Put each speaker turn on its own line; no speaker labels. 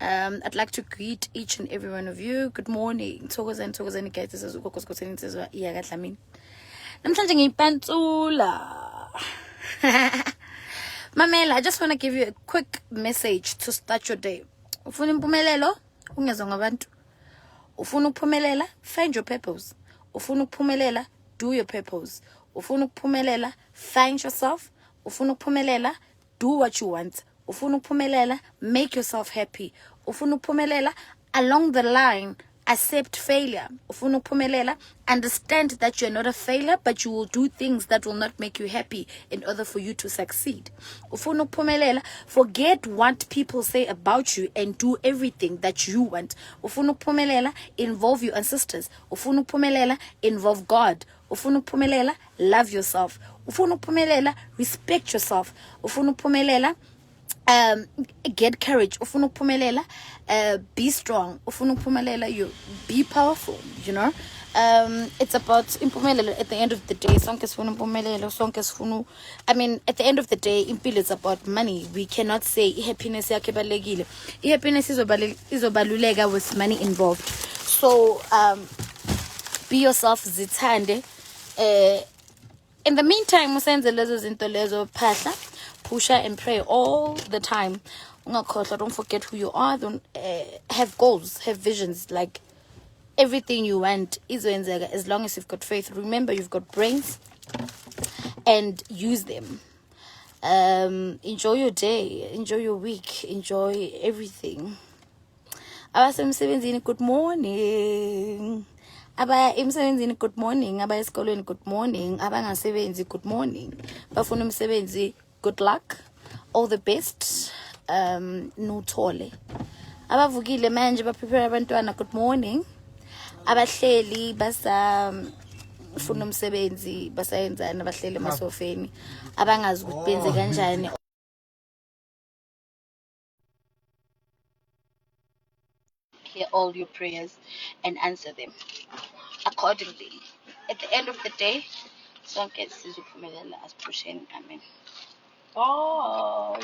I'd like to greet each and every one of you. Good morning. Thokozeni guys. This is Gogo Skhotheni-ufuna. Yeah, Gatlamin. Namhlanje ngiyipantsula. Mamela, I just want to give you a quick message to start your day. Ufuna impumelelo, ungezwa ngabantu. Ufuna ukuphumelela, find your purpose. Ufuna ukuphumelela, do your purpose. Ufuna ukuphumelela, find yourself. Ufuna ukuphumelela, do what you want. Ufuna ukuphumelela, make yourself happy. Ufuna ukuphumelela, along the line, accept failure. Ufuna ukuphumelela, understand that you're not a failure, but you will do things that will not make you happy in order for you to succeed. Ufuna ukuphumelela, forget what people say about you and do everything that you want. Ufuna ukuphumelela, involve your ancestors. Ufuna ukuphumelela, involve God. Ufuna ukuphumelela, love yourself. Ufuna ukuphumelela, respect yourself. Ufuna ukuphumelela, get courage. Ufuna ukuphumelela, be strong. Ufuna ukuphumelela, you be powerful, you know. It's about impumelelo at the end of the day. Sonke sifuna impumelelo, sonke sifuna, I mean, at the end of the day, impilo is about money. We cannot say happiness yakhe balekile. Happiness izobaluleka with money involved. So be yourself, zithande. In the meantime, usenze lezo zinto lezo, phahla, pusha and pray all the time. Don't forget who you are. Don't have goals, have visions. Like everything you want is as long as you've got faith. Remember, you've got brains, and use them. Enjoy your day, enjoy your week, enjoy everything. Abasemsebenzini, good morning. Abaya emsebenzini, good morning. Abaya esikolweni, good morning. Abangasebenzi, good morning. Bafuna umsebenzi, good luck, all the best. Nuthole. Abavukile manje baprepare abantwana, good morning. Abahleli funa umsebenzi, basayenzana, bahleli emasofeni. Abangazi ukuthi benze kanjani. Hear all your prayers and answer them accordingly. At the end of the day, sonke sizophumelela as pushing. Amen. Bye.